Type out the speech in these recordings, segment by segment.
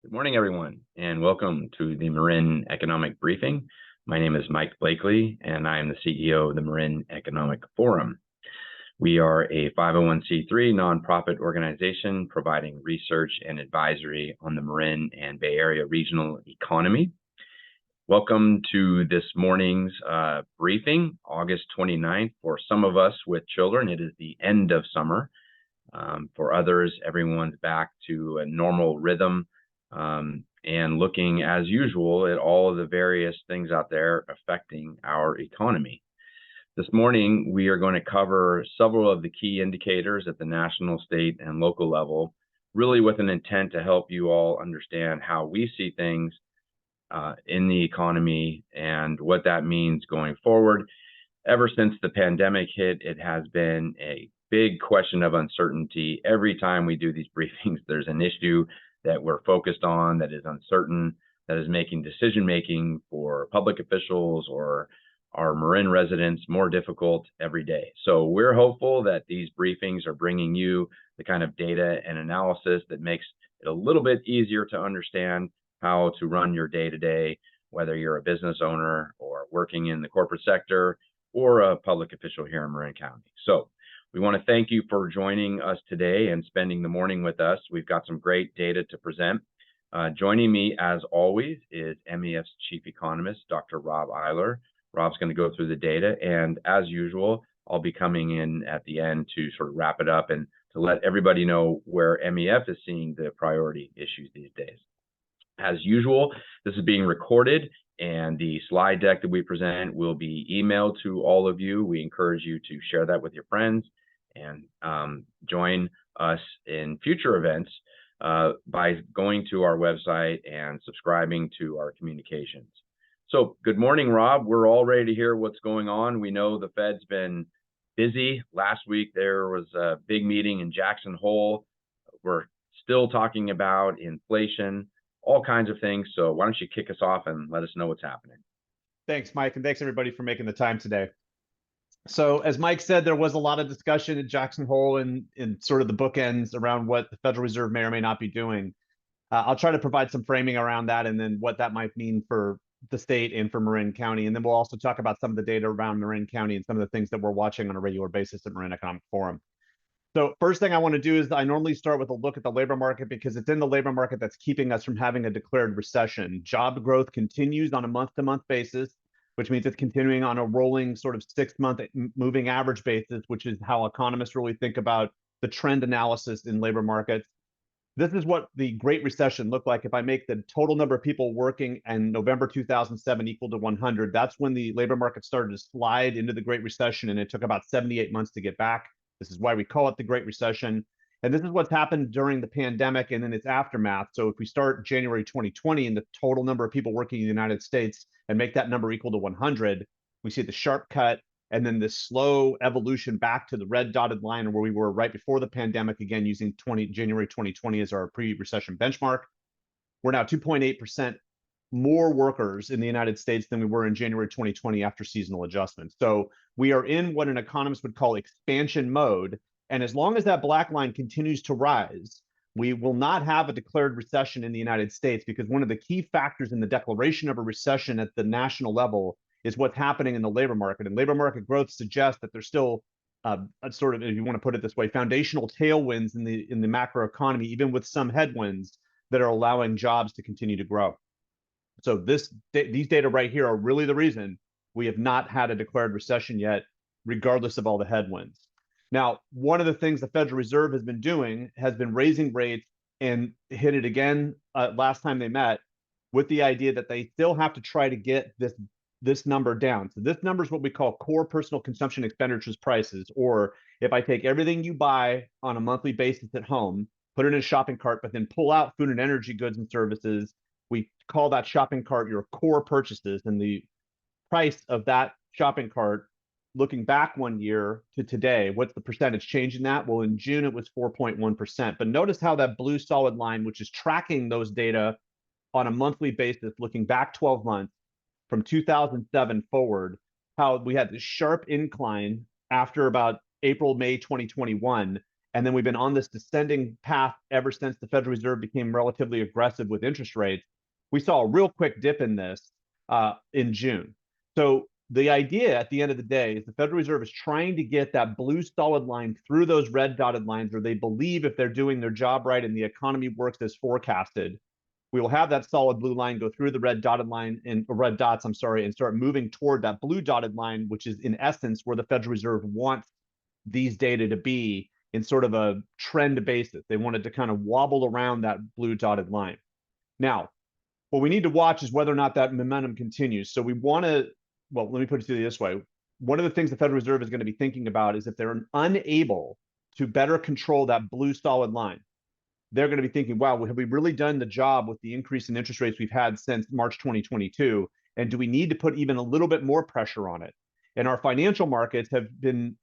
Good morning, everyone, and welcome to the Marin Economic Briefing. My name is Mike Blakely, and I am the CEO of the Marin Economic Forum. We are a 501c3 nonprofit organization providing research and advisory on the Marin and Bay Area regional economy. Welcome to this morning's briefing, August 29th. For some of us with children, it is the end of summer. For others, everyone's back to a normal rhythm. And looking as usual at all of the various things out there affecting our economy. This morning, we are going to cover several of the key indicators at the national, state, and local level, really with an intent to help you all understand how we see things in the economy and what that means going forward. Ever since the pandemic hit, it has been a big question of uncertainty. Every time we do these briefings, there's an issue that we're focused on that is uncertain, that is making decision-making for public officials or our Marin residents more difficult every day. So we're hopeful that these briefings are bringing you the kind of data and analysis that makes it a little bit easier to understand how to run your day-to-day, whether you're a business owner or working in the corporate sector or a public official here in Marin County. So we want to thank you for joining us today and spending the morning with us. We've got some great data to present. Joining me, as always, is MEF's Chief Economist, Dr. Rob Eiler. Rob's going to go through the data, and as usual, I'll be coming in at the end to sort of wrap it up and to let everybody know where MEF is seeing the priority issues these days. As usual, this is being recorded, and the slide deck that we present will be emailed to all of you. We encourage you to share that with your friends and join us in future events by going to our website and subscribing to our communications. So good morning, Rob. We're all ready to hear what's going on. We know the Fed's been busy. Last week, there was a big meeting in Jackson Hole. We're still talking about inflation, all kinds of things. So why don't you kick us off and let us know what's happening? Thanks, Mike, and thanks everybody for making the time today. So as Mike said, there was a lot of discussion at Jackson Hole and in sort of the bookends around what the Federal Reserve may or may not be doing. I'll try to provide some framing around that and then what that might mean for the state and for Marin County. And then we'll also talk about some of the data around Marin County and some of the things that we're watching on a regular basis at Marin Economic Forum. So first thing I want to do is I normally start with a look at the labor market because it's in the labor market that's keeping us from having a declared recession. Job growth continues on a month-to-month basis, which means it's continuing on a rolling sort of 6-month moving average basis, which is how economists really think about the trend analysis in labor markets. This is what the Great Recession looked like. If I make the total number of people working in November 2007 equal to 100, that's when the labor market started to slide into the Great Recession, and it took about 78 months to get back. This is why we call it the Great Recession. And this is what's happened during the pandemic and then its aftermath. So if we start January 2020 and the total number of people working in the United States and make that number equal to 100, we see the sharp cut and then this slow evolution back to the red dotted line where we were right before the pandemic, again, using January 2020 as our pre-recession benchmark. We're now 2.8% more workers in the United States than we were in January 2020 after seasonal adjustments. So we are in what an economist would call expansion mode. And as long as that black line continues to rise, we will not have a declared recession in the United States because one of the key factors in the declaration of a recession at the national level is what's happening in the labor market. And labor market growth suggests that there's still a sort of, if you want to put it this way, foundational tailwinds in the macro economy, even with some headwinds that are allowing jobs to continue to grow. So these data right here are really the reason we have not had a declared recession yet, regardless of all the headwinds. Now, one of the things the Federal Reserve has been doing has been raising rates and hit it again last time they met with the idea that they still have to try to get this number down. So this number is what we call core personal consumption expenditures prices, or if I take everything you buy on a monthly basis at home, put it in a shopping cart, but then pull out food and energy goods and services, we call that shopping cart your core purchases, and the price of that shopping cart, looking back 1 year to today, what's the percentage change in that? Well, in June, it was 4.1%. But notice how that blue solid line, which is tracking those data on a monthly basis, looking back 12 months from 2007 forward, how we had this sharp incline after about April, May 2021, And then we've been on this descending path ever since the Federal Reserve became relatively aggressive with interest rates. We saw a real quick dip in this in June. So the idea at the end of the day is the Federal Reserve is trying to get that blue solid line through those red dotted lines, where they believe if they're doing their job right and the economy works as forecasted, we will have that solid blue line go through the red dotted line and red dots, I'm sorry, and start moving toward that blue dotted line, which is in essence where the Federal Reserve wants these data to be in sort of a trend basis. They wanted to kind of wobble around that blue dotted line. Now, what we need to watch is whether or not that momentum continues. So we want to, well, let me put it to you this way. One of the things the Federal Reserve is going to be thinking about is if they're unable to better control that blue solid line, they're going to be thinking, wow, have we really done the job with the increase in interest rates we've had since March 2022? And do we need to put even a little bit more pressure on it? And our financial markets have been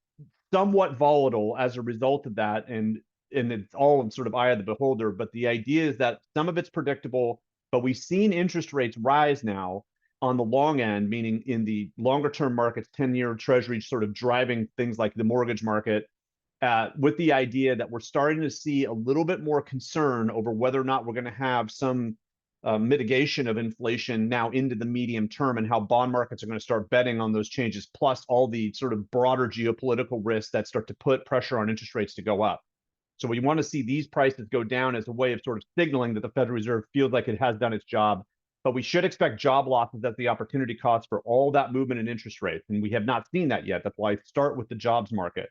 somewhat volatile as a result of that. And it's all sort of eye of the beholder. But the idea is that some of it's predictable, but we've seen interest rates rise now on the long end, meaning in the longer term markets, 10-year treasuries sort of driving things like the mortgage market, with the idea that we're starting to see a little bit more concern over whether or not we're going to have some mitigation of inflation now into the medium term, and how bond markets are going to start betting on those changes, plus all the sort of broader geopolitical risks that start to put pressure on interest rates to go up. So we want to see these prices go down as a way of sort of signaling that the Federal Reserve feels like it has done its job. But we should expect job losses as the opportunity cost for all that movement in interest rates. And we have not seen that yet. That's why I start with the jobs market.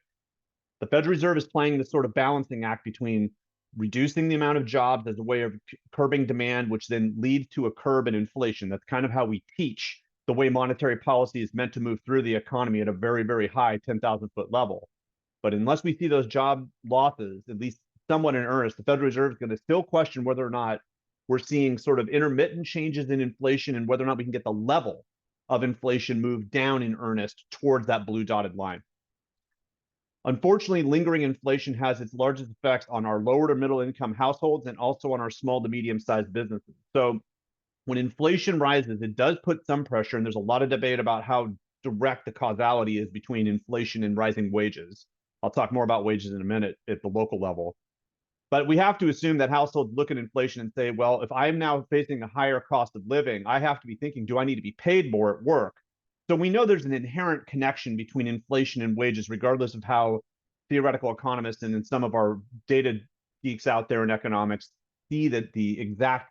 The Federal Reserve is playing this sort of balancing act between reducing the amount of jobs as a way of curbing demand, which then leads to a curb in inflation. That's kind of how we teach the way monetary policy is meant to move through the economy at a very, very high 10,000-foot level. But unless we see those job losses, at least somewhat in earnest, the Federal Reserve is going to still question whether or not we're seeing sort of intermittent changes in inflation, and whether or not we can get the level of inflation moved down in earnest towards that blue dotted line. Unfortunately, lingering inflation has its largest effects on our lower to middle income households, and also on our small to medium sized businesses. So when inflation rises, it does put some pressure, and there's a lot of debate about how direct the causality is between inflation and rising wages. I'll talk more about wages in a minute at the local level. But we have to assume that households look at inflation and say, well, if I'm now facing a higher cost of living, I have to be thinking, do I need to be paid more at work? So we know there's an inherent connection between inflation and wages, regardless of how theoretical economists and some of our data geeks out there in economics see that the exact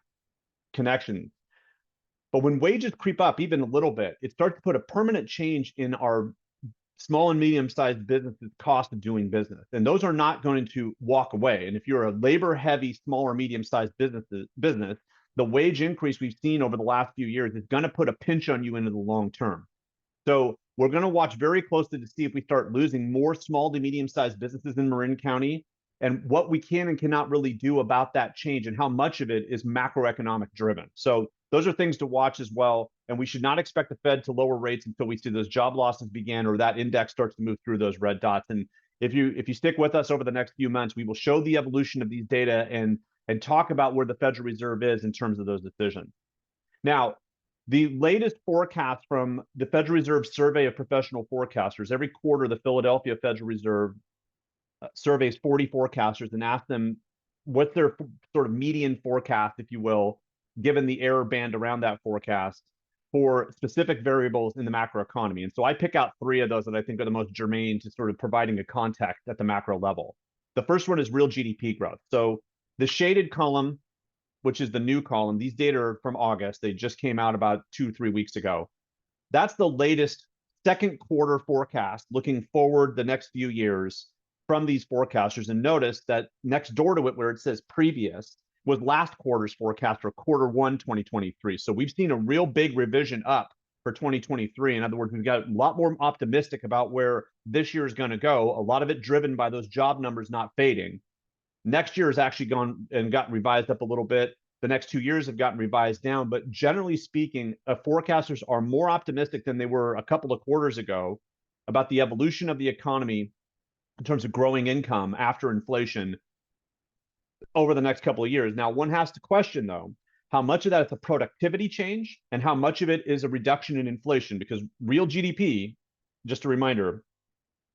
connection. But when wages creep up even a little bit, it starts to put a permanent change in our small and medium-sized businesses' cost of doing business. And those are not going to walk away. And if you're a labor-heavy, small or medium-sized business, the wage increase we've seen over the last few years is going to put a pinch on you into the long term. So we're going to watch very closely to see if we start losing more small to medium-sized businesses in Marin County, and what we can and cannot really do about that change, and how much of it is macroeconomic driven. So those are things to watch as well. And we should not expect the Fed to lower rates until we see those job losses begin, or that index starts to move through those red dots. And if you stick with us over the next few months, we will show the evolution of these data and talk about where the Federal Reserve is in terms of those decisions. Now, the latest forecast from the Federal Reserve Survey of Professional Forecasters, every quarter the Philadelphia Federal Reserve surveys 40 forecasters and asks them what's their sort of median forecast, if you will, given the error band around that forecast for specific variables in the macroeconomy. And so I pick out 3 of those that I think are the most germane to sort of providing a context at the macro level. The first one is real GDP growth. So the shaded column, which is the new column, these data are from August. They just came out about 2-3 weeks ago. That's the latest second quarter forecast looking forward the next few years from these forecasters. And notice that next door to it, where it says previous, was last quarter's forecast for Q1 2023. So we've seen a real big revision up for 2023. In other words, we've got a lot more optimistic about where this year is going to go, a lot of it driven by those job numbers not fading. Next year has actually gone and gotten revised up a little bit. The next 2 years have gotten revised down. But generally speaking, forecasters are more optimistic than they were a couple of quarters ago about the evolution of the economy in terms of growing income after inflation over the next couple of years. Now, one has to question, though, how much of that is a productivity change and how much of it is a reduction in inflation, because real GDP, just a reminder,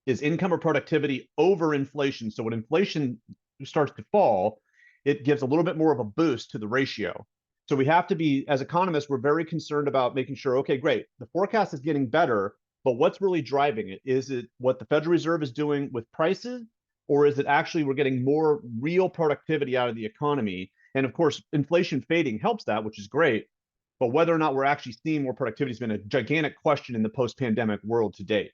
is income or productivity over inflation. So when inflation starts to fall, it gives a little bit more of a boost to the ratio. So we have to be, as economists, we're very concerned about making sure, okay, great, the forecast is getting better, but what's really driving it? Is it what the Federal Reserve is doing with prices, or is it actually we're getting more real productivity out of the economy? And of course, inflation fading helps that, which is great. But whether or not we're actually seeing more productivity has been a gigantic question in the post-pandemic world to date.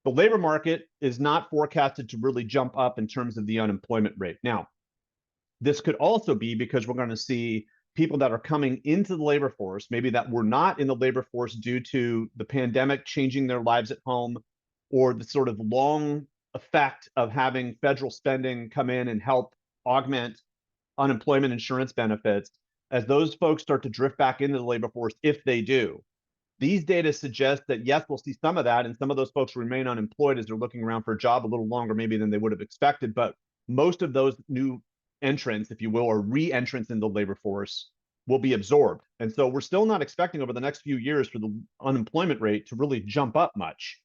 The labor market is not forecasted to really jump up in terms of the unemployment rate. Now, this could also be because we're going to see people that are coming into the labor force, maybe that were not in the labor force due to the pandemic changing their lives at home, or the sort of long effect of having federal spending come in and help augment unemployment insurance benefits. As those folks start to drift back into the labor force, if they do, these data suggest that yes, we'll see some of that, and some of those folks remain unemployed as they're looking around for a job a little longer maybe than they would have expected. But most of those new entrants, if you will, or re-entrants in the labor force will be absorbed. And so we're still not expecting over the next few years for the unemployment rate to really jump up much.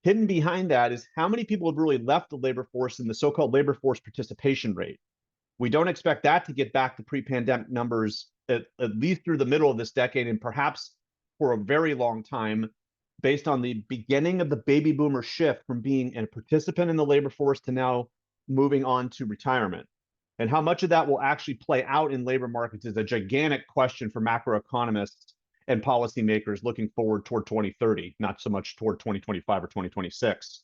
Hidden behind that is how many people have really left the labor force in the so-called labor force participation rate. We don't expect that to get back to pre-pandemic numbers at least through the middle of this decade, and perhaps for a very long time, based on the beginning of the baby boomer shift from being a participant in the labor force to now moving on to retirement. And how much of that will actually play out in labor markets is a gigantic question for macroeconomists and policymakers looking forward toward 2030, not so much toward 2025 or 2026.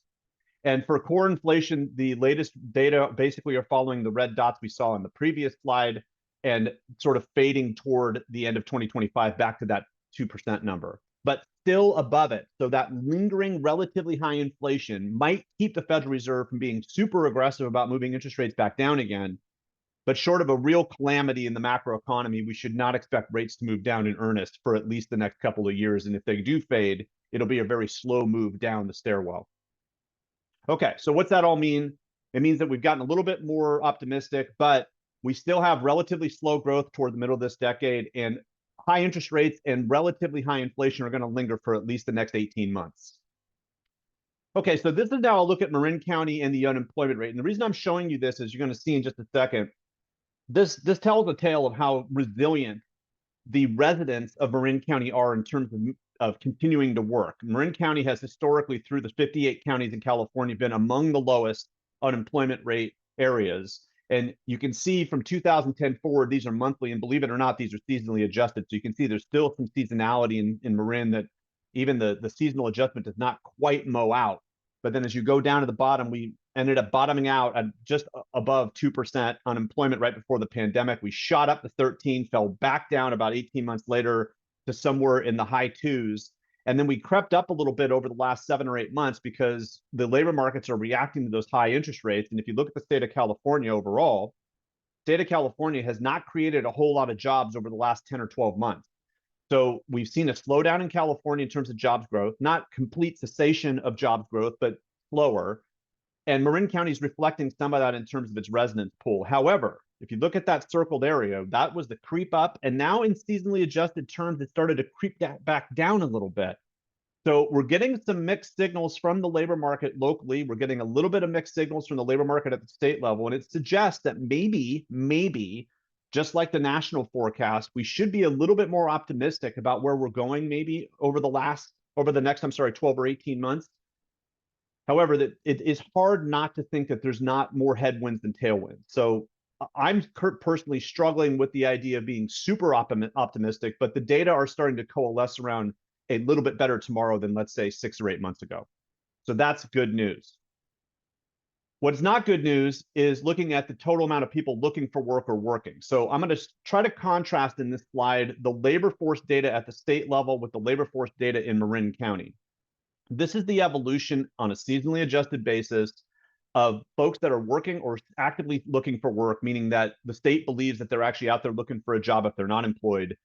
And for core inflation, the latest data basically are following the red dots we saw in the previous slide and sort of fading toward the end of 2025 back to that 2% number, but still above it. So that lingering relatively high inflation might keep the Federal Reserve from being super aggressive about moving interest rates back down again. But short of a real calamity in the macroeconomy, we should not expect rates to move down in earnest for at least the next couple of years. And if they do fade, it'll be a very slow move down the stairwell. Okay, so what's that all mean? It means that we've gotten a little bit more optimistic, but we still have relatively slow growth toward the middle of this decade, and high interest rates and relatively high inflation are going to linger for at least the next 18 months. Okay, so this is now a look at Marin County and the unemployment rate. And the reason I'm showing you this, as you're going to see in just a second, this tells a tale of how resilient the residents of Marin County are in terms of continuing to work. Marin County has historically, through the 58 counties in California, been among the lowest unemployment rate areas. And you can see from 2010 forward, these are monthly, and believe it or not, these are seasonally adjusted. So you can see there's still some seasonality in Marin that even the seasonal adjustment does not quite mow out. But then as you go down to the bottom, we ended up bottoming out at just above 2% unemployment right before the pandemic. We shot up to 13, fell back down about 18 months later to somewhere in the high twos. And then we crept up a little bit over the last 7 or 8 months because the labor markets are reacting to those high interest rates. And if you look at the state of California overall, the state of California has not created a whole lot of jobs over the last 10 or 12 months. So we've seen a slowdown in California in terms of jobs growth, not complete cessation of jobs growth, but slower. And Marin County is reflecting some of that in terms of its residence pool. However, if you look at that circled area, that was the creep up. And now in seasonally adjusted terms, it started to creep back down a little bit. So we're getting some mixed signals from the labor market locally. We're getting a little bit of mixed signals from the labor market at the state level. And it suggests that maybe, just like the national forecast, we should be a little bit more optimistic about where we're going maybe over the next, 12 or 18 months. However, that it is hard not to think that there's not more headwinds than tailwinds. So I'm personally struggling with the idea of being super optimistic, but the data are starting to coalesce around a little bit better tomorrow than, let's say, 6 or 8 months ago. So that's good news. What's not good news is looking at the total amount of people looking for work or working. So I'm going to try to contrast in this slide the labor force data at the state level with the labor force data in Marin County. This is the evolution on a seasonally adjusted basis of folks that are working or actively looking for work, meaning that the state believes that they're actually out there looking for a job if they're not employed,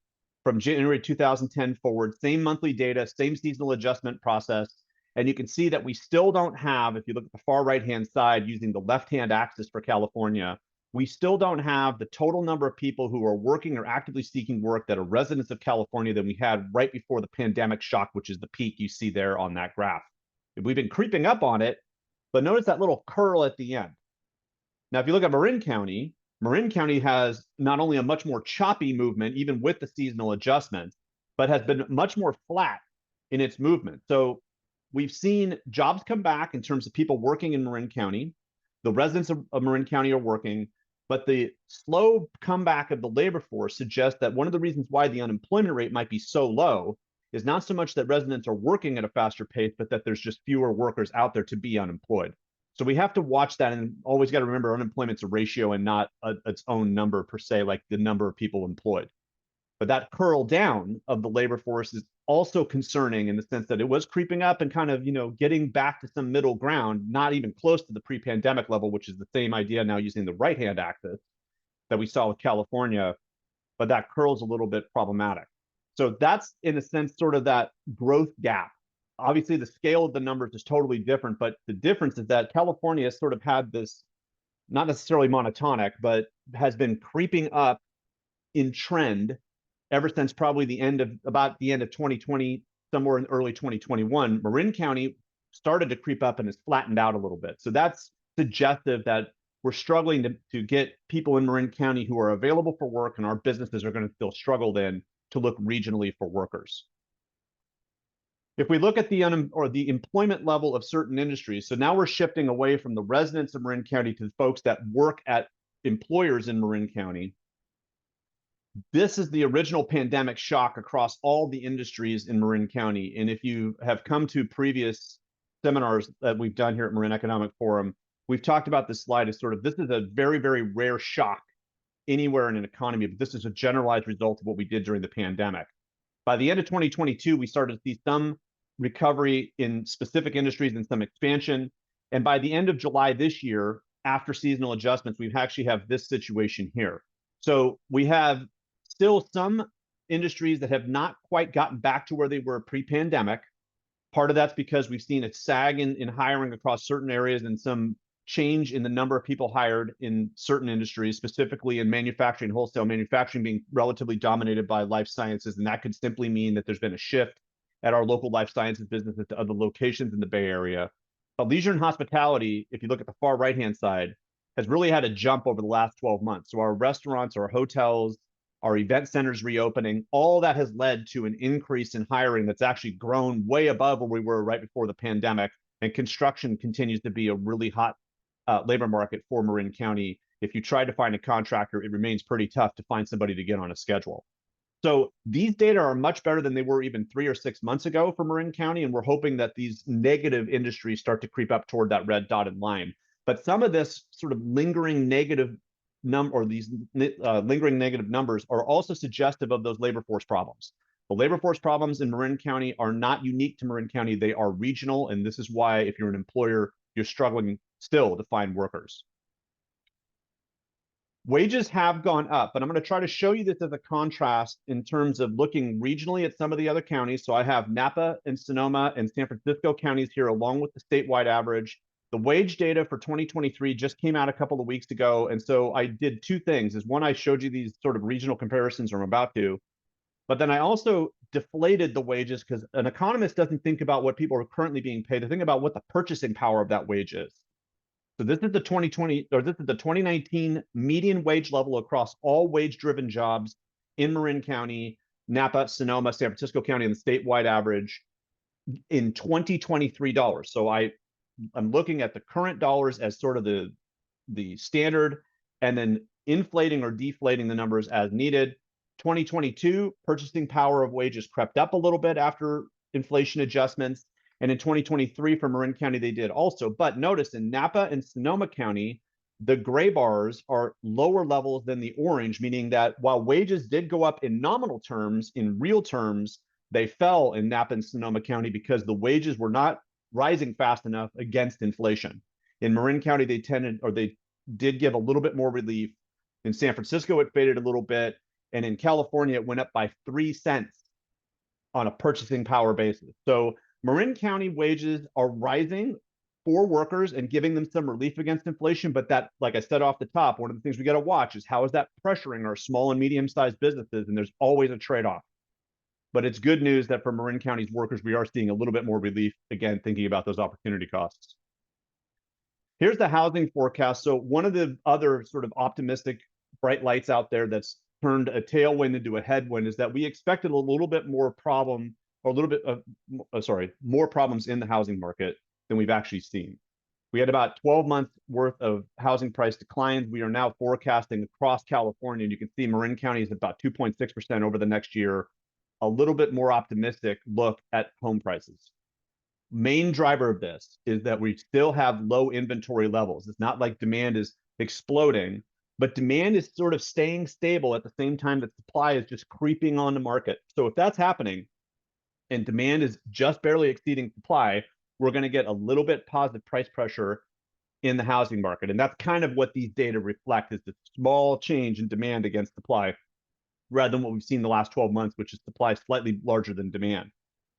from January 2010 forward. Same monthly data, same seasonal adjustment process. And you can see that we still don't have, if you look at the far right-hand side using the left-hand axis for California, we still don't have the total number of people who are working or actively seeking work that are residents of California than we had right before the pandemic shock, which is the peak you see there on that graph. We've been creeping up on it, but notice that little curl at the end. Now, if you look at Marin County has not only a much more choppy movement, even with the seasonal adjustments, but has been much more flat in its movement. So we've seen jobs come back in terms of people working in Marin County. The residents of Marin County are working, but the slow comeback of the labor force suggests that one of the reasons why the unemployment rate might be so low is not so much that residents are working at a faster pace, but that there's just fewer workers out there to be unemployed. So we have to watch that, and always got to remember unemployment's a ratio and not its own number per se, like the number of people employed. But that curl down of the labor force is also concerning in the sense that it was creeping up and kind of, getting back to some middle ground, not even close to the pre-pandemic level, which is the same idea now using the right-hand axis that we saw with California, but that curl's a little bit problematic. So that's, in a sense, sort of that growth gap. Obviously, the scale of the numbers is totally different, but the difference is that California has sort of had this, not necessarily monotonic, but has been creeping up in trend ever since probably about the end of 2020, somewhere in early 2021. Marin County started to creep up and has flattened out a little bit. So that's suggestive that we're struggling to get people in Marin County who are available for work, and our businesses are going to still struggle then to look regionally for workers. If we look at the employment level of certain industries, so now we're shifting away from the residents of Marin County to the folks that work at employers in Marin County. This is the original pandemic shock across all the industries in Marin County. And if you have come to previous seminars that we've done here at Marin Economic Forum, we've talked about this slide as sort of, this is a very, very rare shock anywhere in an economy, but this is a generalized result of what we did during the pandemic. By the end of 2022, we started to see some recovery in specific industries and some expansion. And by the end of July this year, after seasonal adjustments, we actually have this situation here. So we have still some industries that have not quite gotten back to where they were pre-pandemic. Part of that's because we've seen a sag in hiring across certain areas and some change in the number of people hired in certain industries, specifically in manufacturing, wholesale manufacturing being relatively dominated by life sciences. And that could simply mean that there's been a shift at our local life sciences businesses to other locations in the Bay Area. But leisure and hospitality, if you look at the far right-hand side, has really had a jump over the last 12 months. So our restaurants, our hotels, our event centers reopening, all that has led to an increase in hiring that's actually grown way above where we were right before the pandemic. And construction continues to be a really hot labor market for Marin County. If you try to find a contractor, it remains pretty tough to find somebody to get on a schedule. So these data are much better than they were even 3 or 6 months ago for Marin County, and we're hoping that these negative industries start to creep up toward that red dotted line. But some of this sort of lingering negative lingering negative numbers are also suggestive of those labor force problems. The labor force problems in Marin County are not unique to Marin County. They are regional, and this is why if you're an employer, you're struggling still to find workers. Wages have gone up, but I'm going to try to show you this as a contrast in terms of looking regionally at some of the other counties. So I have Napa and Sonoma and San Francisco counties here along with the statewide average. The wage data for 2023 just came out a couple of weeks ago. And so I did two things. One, I showed you these sort of regional comparisons, or I'm about to, but then I also deflated the wages because an economist doesn't think about what people are currently being paid. They think about what the purchasing power of that wage is. So this is the 2019 median wage level across all wage-driven jobs in Marin County, Napa, Sonoma, San Francisco County, and the statewide average in 2023 dollars. So I'm looking at the current dollars as sort of the standard, and then inflating or deflating the numbers as needed. 2022 purchasing power of wages crept up a little bit after inflation adjustments. And in 2023 for Marin County, they did also. But notice in Napa and Sonoma County, the gray bars are lower levels than the orange, meaning that while wages did go up in nominal terms, in real terms, they fell in Napa and Sonoma County because the wages were not rising fast enough against inflation. In Marin County, they did give a little bit more relief. In San Francisco, it faded a little bit. And in California, it went up by 3 cents on a purchasing power basis. So Marin County wages are rising for workers and giving them some relief against inflation. But that, like I said off the top, one of the things we got to watch is how is that pressuring our small and medium-sized businesses? And there's always a trade-off. But it's good news that for Marin County's workers, we are seeing a little bit more relief, again, thinking about those opportunity costs. Here's the housing forecast. So one of the other sort of optimistic bright lights out there that's turned a tailwind into a headwind is that we expected a little bit more problem, or a little bit of, more problems in the housing market than we've actually seen. We had about 12 months worth of housing price declines. We are now forecasting across California, and you can see Marin County is about 2.6% over the next year, a little bit more optimistic look at home prices. Main driver of this is that we still have low inventory levels. It's not like demand is exploding, but demand is sort of staying stable at the same time that supply is just creeping on the market. So if that's happening and demand is just barely exceeding supply, we're going to get a little bit positive price pressure in the housing market. And that's kind of what these data reflect, is the small change in demand against supply, rather than what we've seen the last 12 months, which is supply slightly larger than demand.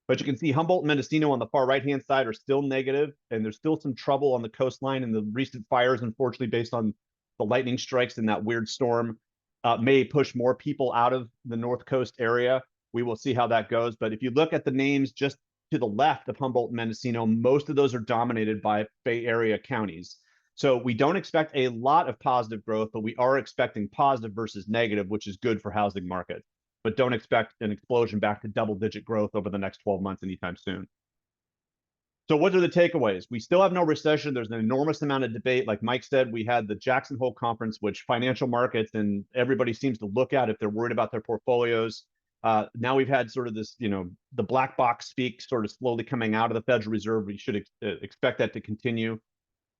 But you can see Humboldt and Mendocino on the far right-hand side are still negative, and there's still some trouble on the coastline. And the recent fires, unfortunately, based on the lightning strikes and that weird storm, may push more people out of the North Coast area. We will see how that goes. But if you look at the names just to the left of Humboldt and Mendocino, most of those are dominated by Bay Area counties. So we don't expect a lot of positive growth, but we are expecting positive versus negative, which is good for housing markets. But don't expect an explosion back to double-digit growth over the next 12 months anytime soon. So what are the takeaways? We still have no recession. There's an enormous amount of debate. Like Mike said, we had the Jackson Hole Conference, which financial markets and everybody seems to look at if they're worried about their portfolios. Now we've had sort of this, the black box speak sort of slowly coming out of the Federal Reserve. We should expect that to continue.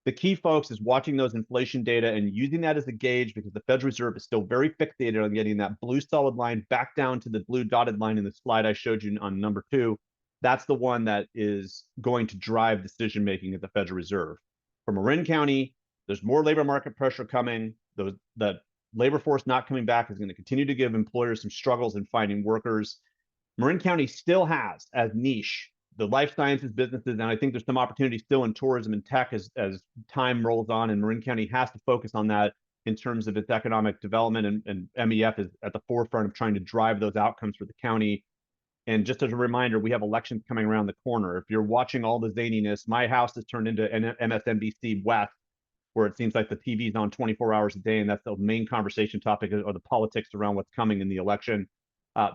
The key, folks, is watching those inflation data and using that as a gauge, because the Federal Reserve is still very fixated on getting that blue solid line back down to the blue dotted line in the slide I showed you on number 2. That's the one that is going to drive decision-making at the Federal Reserve. For Marin County, there's more labor market pressure coming. That labor force not coming back is going to continue to give employers some struggles in finding workers. Marin County still has as niche the life sciences businesses, and I think there's some opportunity still in tourism and tech as time rolls on, and Marin County has to focus on that in terms of its economic development, and MEF is at the forefront of trying to drive those outcomes for the county. And just as a reminder, we have elections coming around the corner. If you're watching all the zaniness, my house has turned into an MSNBC West, where it seems like the TV's on 24 hours a day, and that's the main conversation topic, or the politics around what's coming in the election.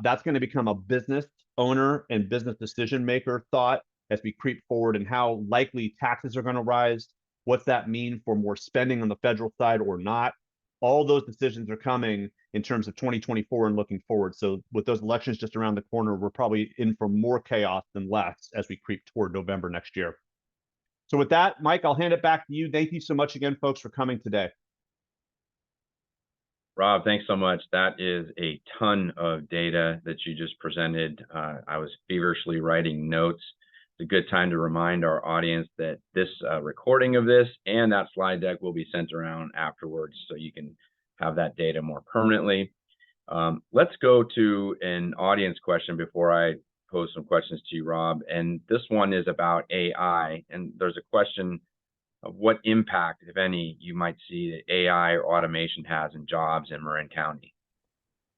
That's going to become a business owner and business decision maker thought as we creep forward, and how likely taxes are going to rise. What's that mean for more spending on the federal side or not? All those decisions are coming in terms of 2024 and looking forward. So with those elections just around the corner, we're probably in for more chaos than less as we creep toward November next year. So with that, Mike, I'll hand it back to you. Thank you so much again, folks, for coming today. Rob, thanks so much. That is a ton of data that you just presented. I was feverishly writing notes. It's a good time to remind our audience that this recording of this and that slide deck will be sent around afterwards, so you can have that data more permanently. Let's go to an audience question before I pose some questions to you, Rob. And this one is about AI. And there's a question of what impact, if any, you might see that AI or automation has in jobs in Marin County.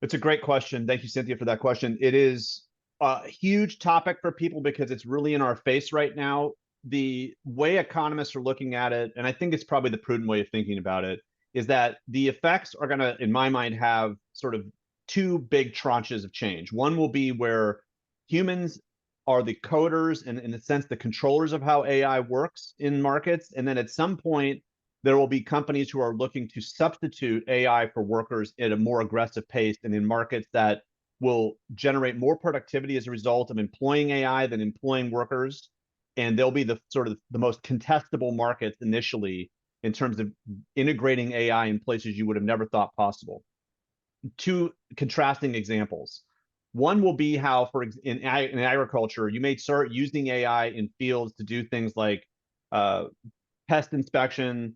It's a great question. Thank you, Cynthia, for that question. It is a huge topic for people because it's really in our face right now. The way economists are looking at it, and I think it's probably the prudent way of thinking about it, is that the effects are going to, in my mind, have sort of 2 big tranches of change. One will be where humans are the coders and, in a sense, the controllers of how AI works in markets. And then at some point, there will be companies who are looking to substitute AI for workers at a more aggressive pace, and in markets that will generate more productivity as a result of employing AI than employing workers. And they'll be the sort of the most contestable markets initially in terms of integrating AI in places you would have never thought possible. 2 contrasting examples. One will be how, in agriculture, you may start using AI in fields to do things like pest inspection,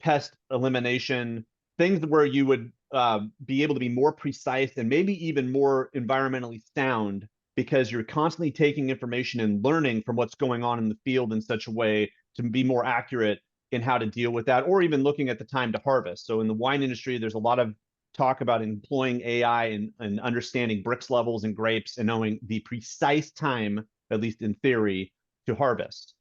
pest elimination, things where you would be able to be more precise and maybe even more environmentally sound, because you're constantly taking information and learning from what's going on in the field in such a way to be more accurate in how to deal with that, or even looking at the time to harvest. So in the wine industry, there's a lot of talk about employing AI and understanding Brix levels and grapes and knowing the precise time, at least in theory, to harvest.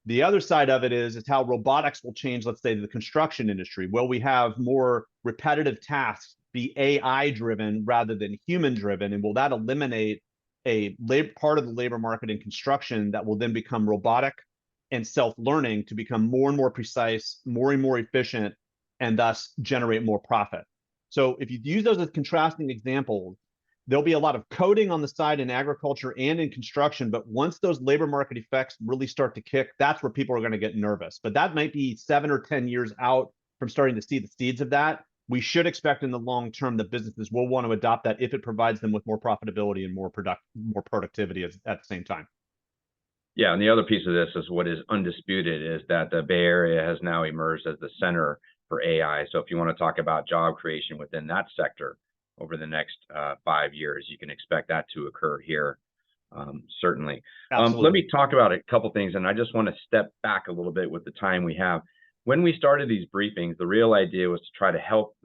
The other side of it is how robotics will change, let's say, the construction industry. Will we have more repetitive tasks be AI driven rather than human driven? And will that eliminate a part of the labor market in construction that will then become robotic and self-learning to become more and more precise, more and more efficient, and thus generate more profit? So if you use those as contrasting examples, there'll be a lot of coding on the side in agriculture and in construction, but once those labor market effects really start to kick, that's where people are going to get nervous. But that might be 7 or 10 years out from starting to see the seeds of that. We should expect in the long term that businesses will want to adopt that if it provides them with more profitability and more productivity at the same time. Yeah, and the other piece of this is what is undisputed is that the Bay Area has now emerged as the center for AI. So if you want to talk about job creation within that sector over the next 5 years, you can expect that to occur here, certainly. Let me talk about a couple things, and I just want to step back a little bit with the time we have. When we started these briefings, the real idea was to try to help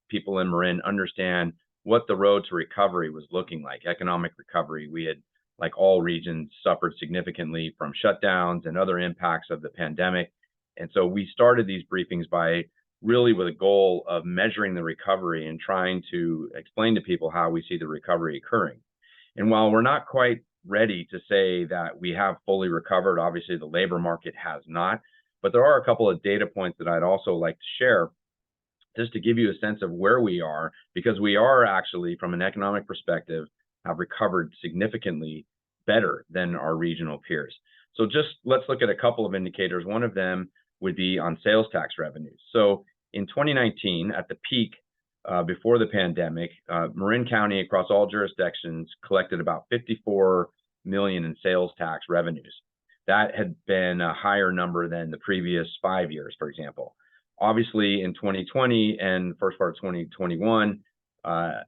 people in Marin understand what the road to recovery was looking like, economic recovery. We had, like all regions, suffered significantly from shutdowns and other impacts of the pandemic. And so we started these briefings by really with a goal of measuring the recovery and trying to explain to people how we see the recovery occurring. And while we're not quite ready to say that we have fully recovered, obviously the labor market has not, but there are a couple of data points that I'd also like to share just to give you a sense of where we are, because we are actually, from an economic perspective, have recovered significantly better than our regional peers. So just let's look at a couple of indicators. One of them would be on sales tax revenues. So in 2019, at the peak before the pandemic, Marin County across all jurisdictions collected about 54 million in sales tax revenues. That had been a higher number than the previous 5 years, for example. Obviously, in 2020 and first part of 2021,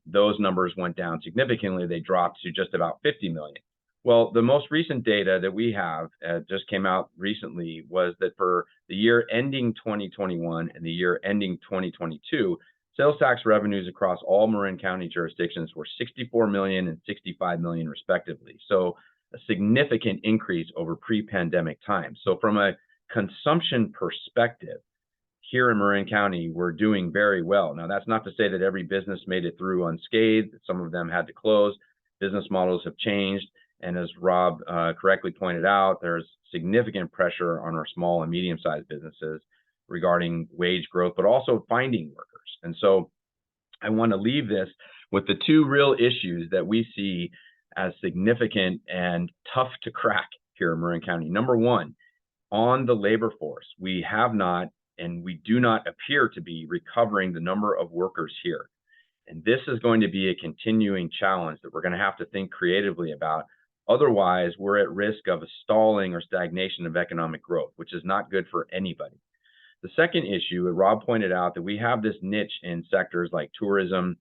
those numbers went down significantly. They dropped to just about 50 million. Well, the most recent data that we have just came out recently was that for the year ending 2021 and the year ending 2022, sales tax revenues across all Marin County jurisdictions were 64 million and 65 million respectively. So a significant increase over pre-pandemic times. So from a consumption perspective, here in Marin County, we're doing very well. Now, that's not to say that every business made it through unscathed. Some of them had to close. Business models have changed. And as Rob correctly pointed out, there's significant pressure on our small and medium-sized businesses regarding wage growth, but also finding workers. And so I want to leave this with the two real issues that we see as significant and tough to crack here in Marin County. Number one, on the labor force, we have not and we do not appear to be recovering the number of workers here. And this is going to be a continuing challenge that we're going to have to think creatively about. Otherwise, we're at risk of a stalling or stagnation of economic growth, which is not good for anybody. The second issue, Rob pointed out that we have this niche in sectors like tourism,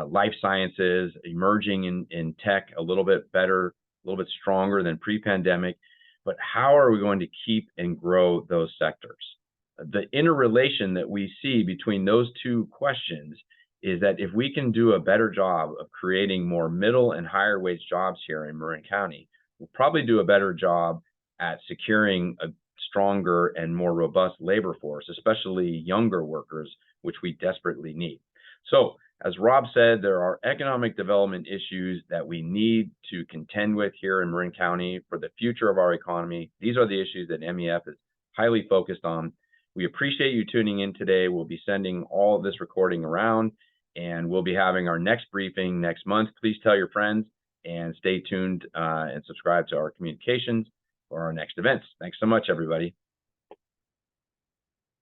life sciences, emerging in tech a little bit better, a little bit stronger than pre-pandemic. But how are we going to keep and grow those sectors? The interrelation that we see between those two questions is that if we can do a better job of creating more middle and higher wage jobs here in Marin County, we'll probably do a better job at securing a stronger and more robust labor force, especially younger workers, which we desperately need. So, as Rob said, there are economic development issues that we need to contend with here in Marin County for the future of our economy. These are the issues that MEF is highly focused on. We appreciate you tuning in today. We'll be sending all of this recording around, and we'll be having our next briefing next month. Please tell your friends and stay tuned and subscribe to our communications for our next events. Thanks so much, everybody.